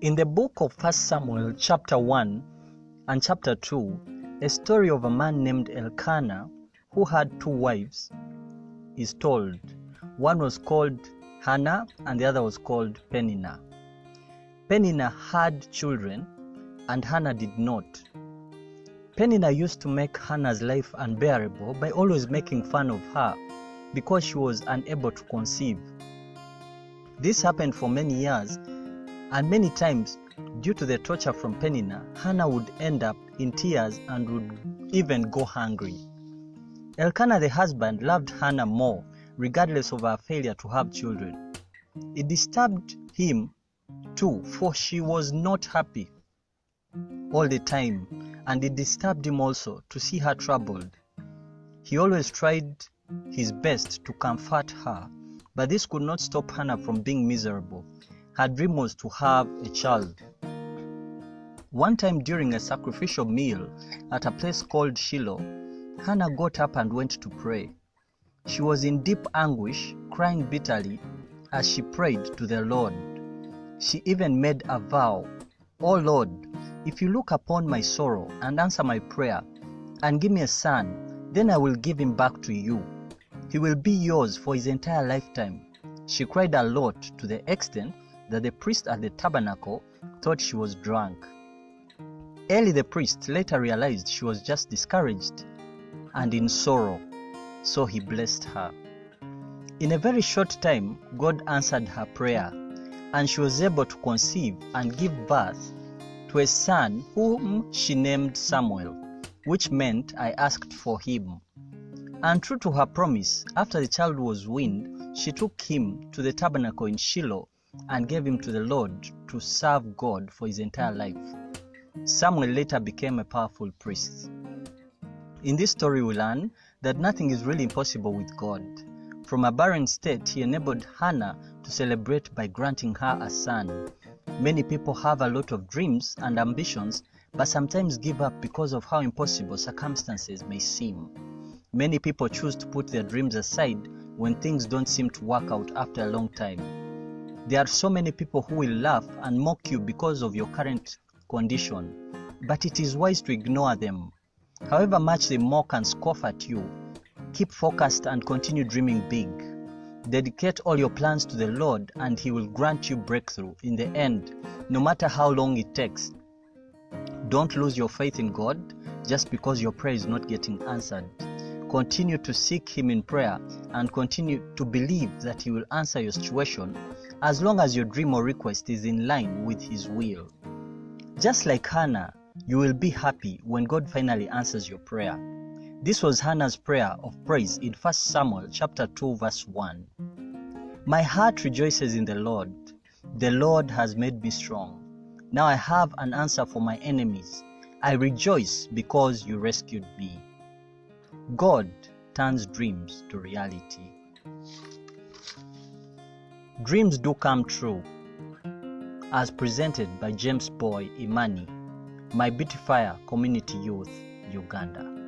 In the book of 1 Samuel chapter 1 and chapter 2, a story of a man named Elkanah who had two wives is told. One was called Hannah and the other was called Peninnah. Peninnah had children and Hannah did not. Peninnah used to make Hannah's life unbearable by always making fun of her because she was unable to conceive. This happened for many years, and many times, due to the torture from Peninnah, Hannah would end up in tears and would even go hungry. Elkanah the husband loved Hannah more, regardless of her failure to have children. It disturbed him too, for she was not happy all the time, and it disturbed him also to see her troubled. He always tried his best to comfort her, but this could not stop Hannah from being miserable. Her dream was to have a child. One time during a sacrificial meal at a place called Shiloh, Hannah got up and went to pray. She was in deep anguish, crying bitterly as she prayed to the Lord. She even made a vow, "O Lord, if you look upon my sorrow and answer my prayer and give me a son, then I will give him back to you. He will be yours for his entire lifetime." She cried a lot, to the extent that the priest at the tabernacle thought she was drunk. Eli the priest later realized she was just discouraged and in sorrow, so he blessed her. In a very short time, God answered her prayer, and she was able to conceive and give birth to a son whom she named Samuel, which meant "I asked for him." And true to her promise, after the child was weaned, she took him to the tabernacle in Shiloh and gave him to the Lord to serve God for his entire life. Samuel later became a powerful priest. In this story we learn that nothing is really impossible with God. From a barren state, he enabled Hannah to celebrate by granting her a son. Many people have a lot of dreams and ambitions, but sometimes give up because of how impossible circumstances may seem. Many people choose to put their dreams aside when things don't seem to work out after a long time. There are so many people who will laugh and mock you because of your current condition, but it is wise to ignore them. However much they mock and scoff at you, keep focused and continue dreaming big. Dedicate all your plans to the Lord and He will grant you breakthrough in the end, no matter how long it takes. Don't lose your faith in God just because your prayer is not getting answered. Continue to seek Him in prayer and continue to believe that He will answer your situation as long as your dream or request is in line with His will. Just like Hannah, you will be happy when God finally answers your prayer. This was Hannah's prayer of praise in 1 Samuel chapter 2 verse 1. "My heart rejoices in the Lord. The Lord has made me strong. Now I have an answer for my enemies. I rejoice because you rescued me." God turns dreams to reality. Dreams do come true, as presented by Jamesboy Imani, my Beautifier Community Youth, Uganda.